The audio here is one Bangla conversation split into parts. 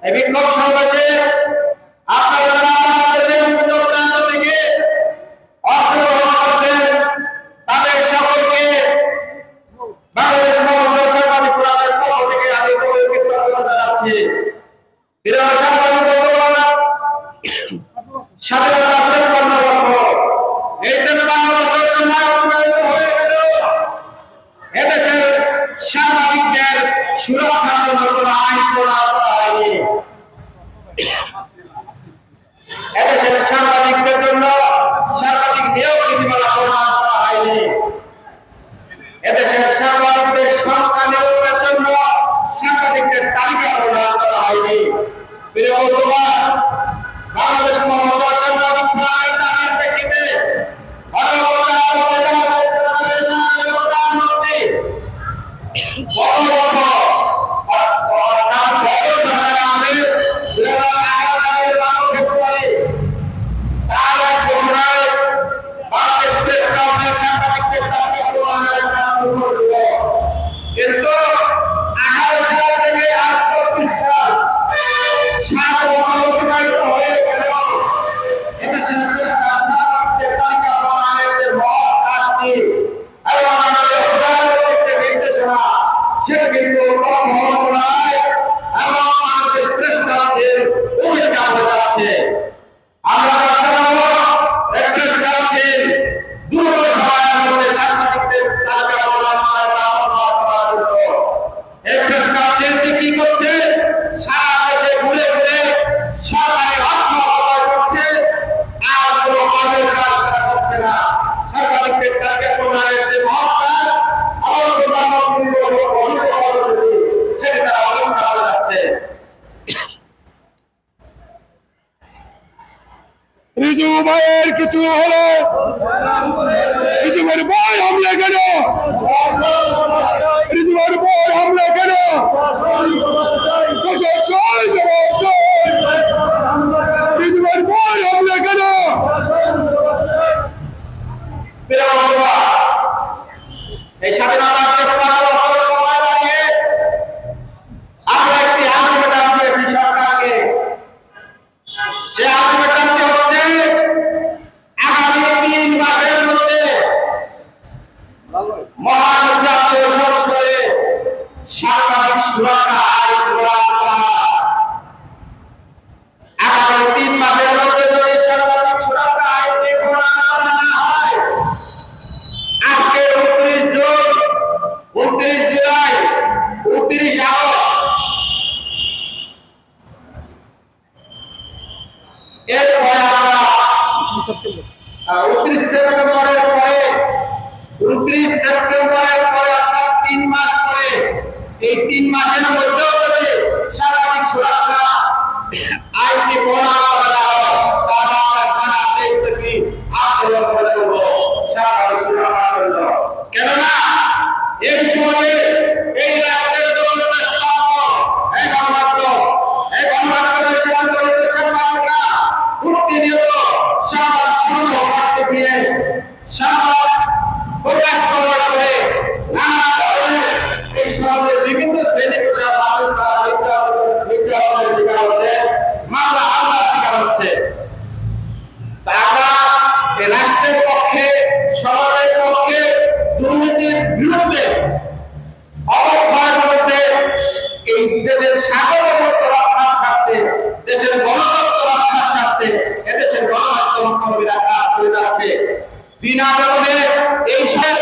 এই বিক্ষোভ সমাবেশে আপনারা যারা বাংলাদেশের বিভিন্ন প্রান্ত থেকে অংশগ্রহণ করছেন তাদের সকলকে বাংলাদেশ মহাসড়ক সাংবাদিক ফোরামের পক্ষ থেকে আমি কৃতজ্ঞতা জানাচ্ছি। প্রিয় সাংবাদিক বন্ধুগণ, স্বাধীনতা প্রাপ্ত বছর এই 53 বছর সময় অতিবাহিত হয়ে গেল, এদেশের সাংবাদিকদের সুরক্ষার জন্য কোনো আইন প্রণয়ন করা হয়নি। এদেশের সাংবাদিকদের জন্য সাংবাদিক নিয়োগ নীতিমালা প্রণয়ন করা হয়নি। এদেশের সাংবাদিকদের সংখ্যা নিয়োগের জন্য সাংবাদিকদের তালিকা প্রণয়ন করা হয়নি। প্রিয় বন্ধুগণ, বাংলাদেশ মহাসড়ক সাংবাদিক ফোরামের দাবির প্রেক্ষিতে কিন্তু 18 সাল থেকে আজ 24 সাল 7 বছর অতিবাহিত হয়ে গেল, এদেশের সাংবাদিকদের তালিকা প্রণয়নের যে মহৎ কাজটি এবং আমাদের প্রধানমন্ত্রীর নির্দেশনা সেটা কিন্তু কখনো নয় এবং আমাদের প্রেস কাউন্সিল ভূমিকা হয়ে যাচ্ছে। আমরা প্রেস কাউন্সিল দ্রুত সময়ের মধ্যে সাংবাদিকদের তালিকা প্রণয়ন কি করছে? সারা দেশে ঘুরে ঘুরে সরকারি অর্থ অপচয় করছে, আর কোনো কাজের কাজ তারা করছে না। সাংবাদিকদের তালিকা প্রণয়নের যে মহৎ কাজ আমার প্রধানমন্ত্রী সেটি তারা অবহেলা করে যাচ্ছে। রিজু ভাইয়ের কিছু হলো, রিজু ভাইয়ের বই হামলা কেন? রিজু ভাইয়ের বই হামলা কেন? রিজু ভাইয়ের বই হামলা কেন? এই স্বাধীনতা সময় দাঁড়িয়ে আমরা একটি আলটিমেটাম দিয়েছি সরকারকে। সে আলটিমেটামটি হচ্ছে আগামী 3 মাসের মধ্যে মহান জাতীয় সংসদে সাংবাদিক সুরক্ষা আইন প্রণয়ন করা। আগামী 3 মাসের মধ্যে যদি সাংবাদিক সুরক্ষা আইনটি প্রণয়ন করা না হয়, আজকে 29 জুন, 29 জুলাই, 29 আগস্ট, এরপরে আমরা 29 সেপ্টেম্বরের পরে 29 সেপ্টেম্বরের পরে অর্থাৎ 3 মাস পরে, এই 3 মাসের মধ্যেও যদি সাংবাদিক সুরক্ষা আইনটি প্রণয়ন করা হয় তাহলে আমরা সারা দেশ থেকে আন্দোলন শুরু করব সাংবাদিক সুরক্ষার জন্য। কেননা এই সময়ে এই রাষ্ট্রের জন্য এই গণমাধ্যমের সাথে জড়িত সাংবাদিকরা প্রতিনিয়ত সংবাদ সংগ্রহ করতে গিয়ে সংবাদ প্রকাশ করার পরে নানা ধরনের এই সমাজের বিভিন্ন শ্রেণী পেশার মানুষরা নির্যাতনের শিকার হচ্ছে, মামলা হামলার শিকার হচ্ছে। আমরা এই রাষ্ট্রের পক্ষে, সমাজের পক্ষে, দুর্নীতির বিরুদ্ধে, অবক্ষয়ের বিরুদ্ধে, এই দেশের সার্বভৌমত্ব রক্ষার স্বার্থে, দেশের গণতন্ত্র রক্ষার স্বার্থে এদেশের গণমাধ্যম কর্মীরা কাজ করে যাচ্ছে। বিনা বেতনে এই সরকার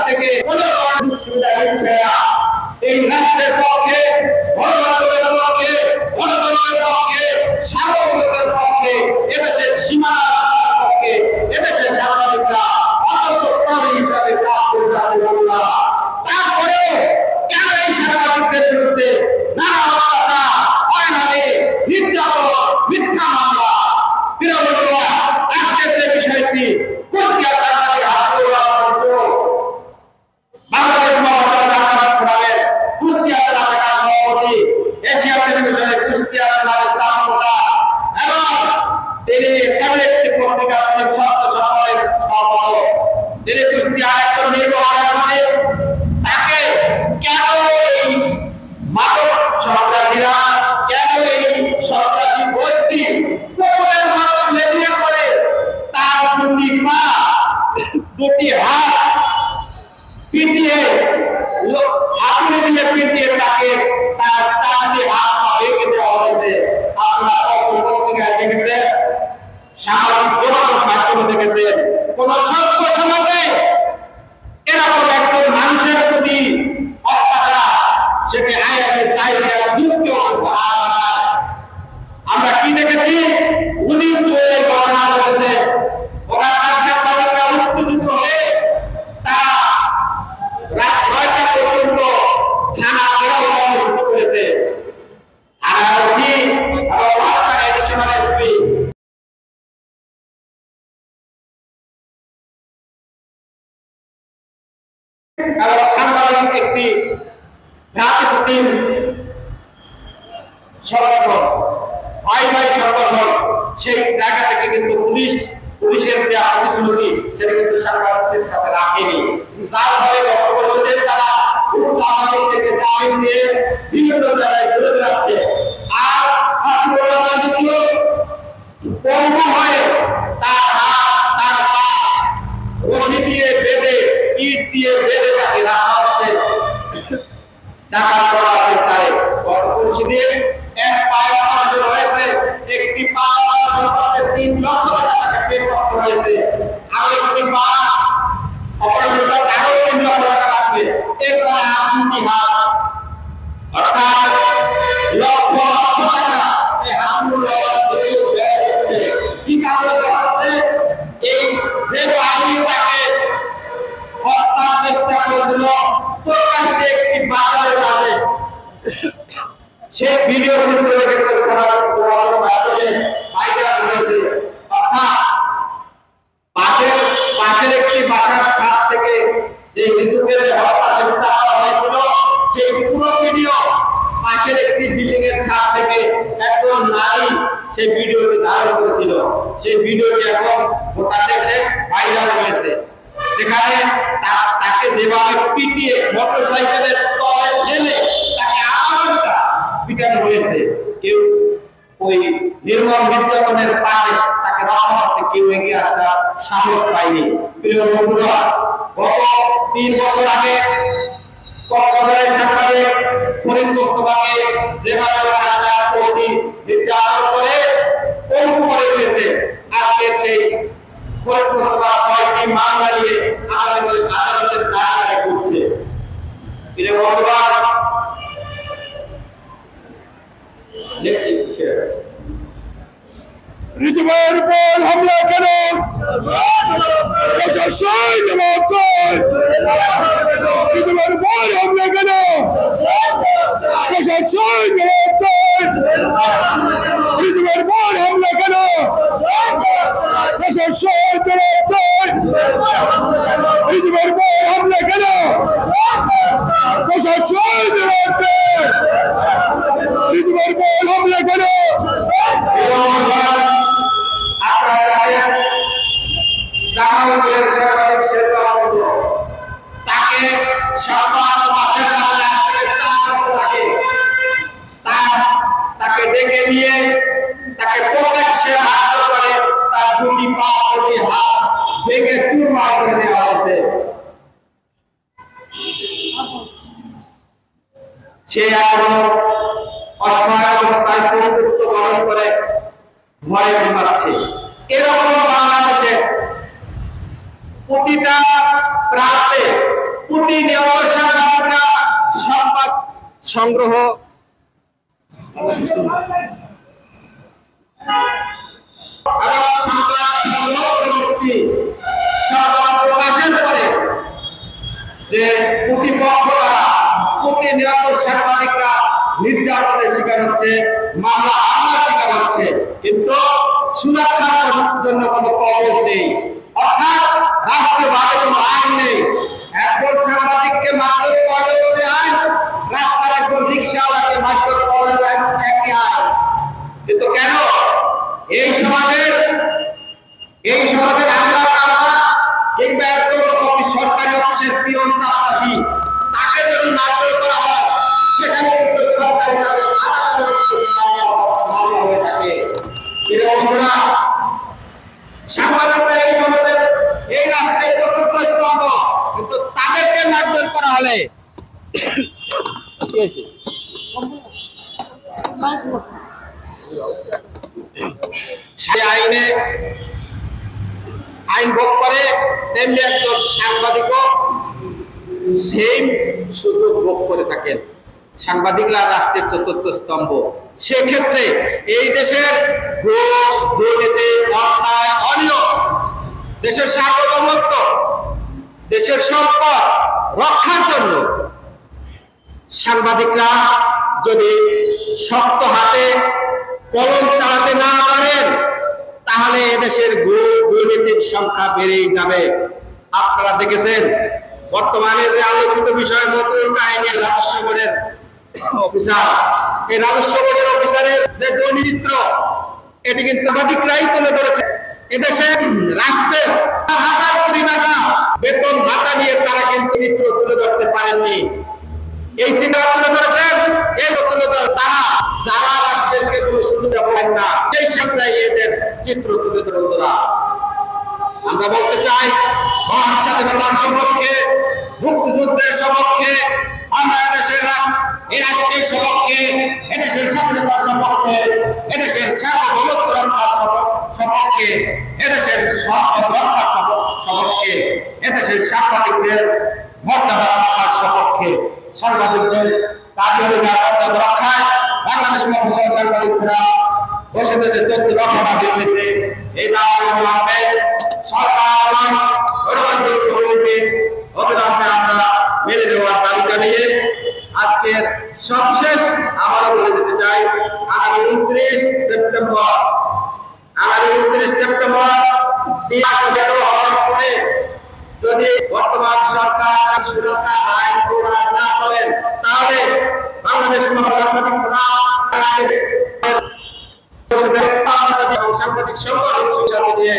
থেকে কোনো সুবিধা দিচ্ছে না। এই রাষ্ট্রের পক্ষে, গণতন্ত্রের পক্ষে, গণতন্ত্রের পক্ষে, সার্বভৌমত্বের পক্ষে, এদেশের সীমানা রক্ষার পক্ষে এদেশের সাংবাদিকরা অন্তত হিসাবে কাজ করে যাচ্ছে। তারপরে কেন এই সাংবাদিকদের বিরুদ্ধে নানা অত্যাচার, হয়রানি, নির্যাতন, মিথ্যা মামলা? আজকের যে বিষয়টি কুষ্টিয়া সাংবাদিক বাংলাদেশ মহাসড়ক সাংবাদিক ফোরামের কুষ্টিয়া জেলা শাখার সভাপতি, এশিয়া টেলিভিশনের কুষ্টিয়া জেলার স্থাপনা এবং তিনি ইসলামের একটি পত্রিকার সত্য সম্পর্কের সভাপতি, তিনি কুষ্টিয়ার একজন নির্বাহী তাকে পিটিয়ে হাতুড়ি দিয়ে পিটিয়ে তাকে তার চারটি হাত পা ভেঙে দেওয়া হয়েছে। আপনারা পত্রিকায় দেখেছেন, সামাজিক যোগাযোগ মাধ্যমে দেখেছেন। কোন সভ্য সমাজে এরকম একজন মানুষের প্রতি অত্যাচার সেটা আইনের চাহিদা যুক্ত আমরা কি দেখেছি? উনি এই ঘটনা ঘটেছে, ওরা তার সাংবাদিকরা উত্তেজিত হয়ে তারা রাত ৯টা পর্যন্ত থানা ঘেরাও কর্মসূচি করেছে। থানা বলছি সাংবাদিক একটি ভ্রাতৃপ্রতিম সংগঠন, ভাই ভাই সংগঠন, সেই জায়গা থেকে কিন্তু পুলিশের যে প্রতিশ্রুতি সেটা কিন্তু সাংবাদিকদের সাথে রাখেনি। যার ফলে গণপরিষদের তারা আদালত থেকে জামিন নিয়ে বিভিন্ন জায়গায় ঘুরে বেড়াচ্ছে। আর দ্বিতীয় পঙ্গু হয়ে তার হাত তার পা রশি দিয়ে বেঁধে ইট দিয়ে বেঁধে তাকে রাখা হচ্ছে। ঢাকা করা হয় গণপরিষদের এক পায়ে অপারেশন হয়েছে, একটি পা অপারেশন করতে 3 লক্ষ টাকা পে করতে হয়েছে, আর একটি পা অপারেশন করতে আরো 3 লক্ষ টাকা লাগবে। এরপরে আর 2টি হাত, অর্থাৎ লক্ষ লক্ষ টাকা এই হাতগুলো কি কারণে হচ্ছে? এই যে বাহিনী তাকে হত্যার চেষ্টা করেছিল প্রকাশ্যে একটি বাজারের মাঝে, সে ভিডিও চিত্র কিন্তু সাধারণ মাধ্যমে ভাইরাল হয়েছে। অর্থাৎ পাশের একটি বাসার ছাদ থেকে যে হিন্দুদের হত্যা চেষ্টা করা হয়েছিল সেই পুরো ভিডিও পাশের একটি বিল্ডিং এর ছাদ থেকে একজন নারী সেই ভিডিওটি ধারণ করেছিল। সেই ভিডিওটি এখন গোটা দেশে ভাইরাল হয়েছে, যেখানে তাকে যেভাবে পিটিয়ে মোটরসাইকেলের তলে ঢেলে তাকে আলাদা পিটানো হয়েছে। কেউ ওই নির্মম নির্যাতনের পাশে তাকে রক্ষা করতে কেউ এগিয়ে আসার সাহস পায়নি। প্রিয় বন্ধুরা, গত 3 বছর আগে কক্সবাজারের সাংবাদিক ফরিদ মোস্তফাকে যেভাবে নির্যাতন করে পঙ্গু করে দিয়েছে, আজকে সেই ফরিদ মোস্তফা 6টি মামলা নিয়ে আদালতের কারাগারে ঘুরছে। প্রিয় বন্ধুরা, রিজওয়ানের উপর হামলা কেন? প্রশাসন জবাব দেয়। রিজওয়ানের উপর হামলা কেন? প্রশাসন জবাব দেয়। রিজওয়ানের উপর হামলা কেন? প্রশাসন জবাব দেয়। রিজওয়ানের উপর হামলা কেন? প্রশাসন জবাব দেয়। রিজওয়ানের উপর হামলা কেন? তাকে তাকে ডেকে নিয়ে তাকে প্রকাশ্যে মারধর করে তার 2টি পা 2টি হাত ভেঙে চুরমার করে দেওয়া হয়েছে। সে এখনো অসহায় অবস্থায় পরিবর্ত গ্রহণ করে ভয়ে ঘুমাচ্ছে। এরকম বাংলাদেশে প্রতিটা প্রান্তে প্রতিনিয়ত সাংবাদিকরা সংবাদ সংগ্রহ প্রকাশের পরে যে প্রতিপক্ষ দ্বারা প্রতিনিয়ত সাংবাদিকরা নির্যাতনের শিকার হচ্ছে, মামলা হামলার শিকার হচ্ছে, কিন্তু সুরক্ষার জন্য কোনো কবচ নেই। অর্থাৎ রাষ্ট্রীয়ভাবে কোনো আইন নেই। একজন সাংবাদিককে মারধর করা হচ্ছে আইন, রাস্তার একজন রিক্সাওয়ালাকে মারধর করা যায় একই আইন। কিন্তু কেন এই সমাজের আমরা কিংবা একজন সরকারি অফিসের পিয়ন চাপরাশি তাকে যদি মারধর করা হয়, সেখানে কিন্তু সরকারি মামলা হয়ে থাকে। সাংবাদিকরা এই সমাজের এই রাষ্ট্রের চতুর্থ স্তম্ভ, কিন্তু তাদেরকে অভিযোগ বের করা হলে সে আইন ভোগ করে, তেমনি একজন সাংবাদিকও সেম সুযোগ ভোগ করে থাকেন। সাংবাদিকরা রাষ্ট্রের চতুর্থ স্তম্ভ। সেক্ষেত্রে এই দেশের ঘুষ, দুর্নীতি, অন্যায়, অনিয়ম, দেশের সার্বভৌমত্ব, দেশের সম্পদ রক্ষার জন্য সাংবাদিকরা যদি শক্ত হাতে কলম চালাতে না পারেন, তাহলে এদেশের ঘুষ দুর্নীতির সংখ্যা বেড়েই যাবে। আপনারা দেখেছেন বর্তমানে যে আলোচিত বিষয় মতিউর কাহিনীর রাজস্ব বোর্ডের অফিসার, এই রাজস্ব বোর্ডের অফিসারের যে দুর্নীতিচিত্র, এটি কিন্তু সাংবাদিকরাই তুলে ধরেছে। এদেশে রাষ্ট্রের হাজার কোটি টাকা বেতন ভাতা নিয়ে তারা কিন্তু চিত্র তুলে ধরতে পারেননি। এই চিত্র তুলে ধরেছেন এই তুলে ধরে তারা যারা রাষ্ট্রকে কোনো সুবিধা পান না, সেই সংখ্যায় এদের চিত্র তুলে ধরে। আমরা বলতে চাই, মহান স্বাধীনতার সপক্ষে, মুক্তিযুদ্ধের সপক্ষে, আমরা এদেশের এই রাষ্ট্রের সপক্ষে, এদেশের স্বাধীনতার সপক্ষে, এদেশের সার্বভৌমত্ব রক্ষার সপক্ষে, এদেশের সম্পদ রক্ষার সপক্ষে, এদেশের সাংবাদিকদের মর্যাদা রক্ষার সপক্ষে, সাংবাদিকদের তাদের মর্যাদা রক্ষায় বাংলাদেশ মহাসভার সাংবাদিকরা বসে থেকে 14 লক্ষ দাবি হয়েছে। এই দাবি মানবে সরকার গণতান্ত্রিক সমিতি অবিলম্বে আমরা মেনে নেওয়ার দাবি জানিয়ে আজকের সবশেষ আবারও বলে দিতে চাই, আগামী 29 সেপ্টেম্বর করে যদি বর্তমান সরকার সুরক্ষা আইন প্রণয়ন না করেন, তাহলে বাংলাদেশ সাংবাদিক সংগঠন সাথে নিয়ে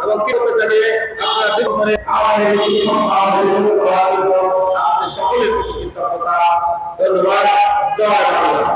এবং কৃতজ্ঞতা জানিয়ে আপনারা সকলের প্রতি কৃতজ্ঞতা, ধন্যবাদ। জয় বাংলা।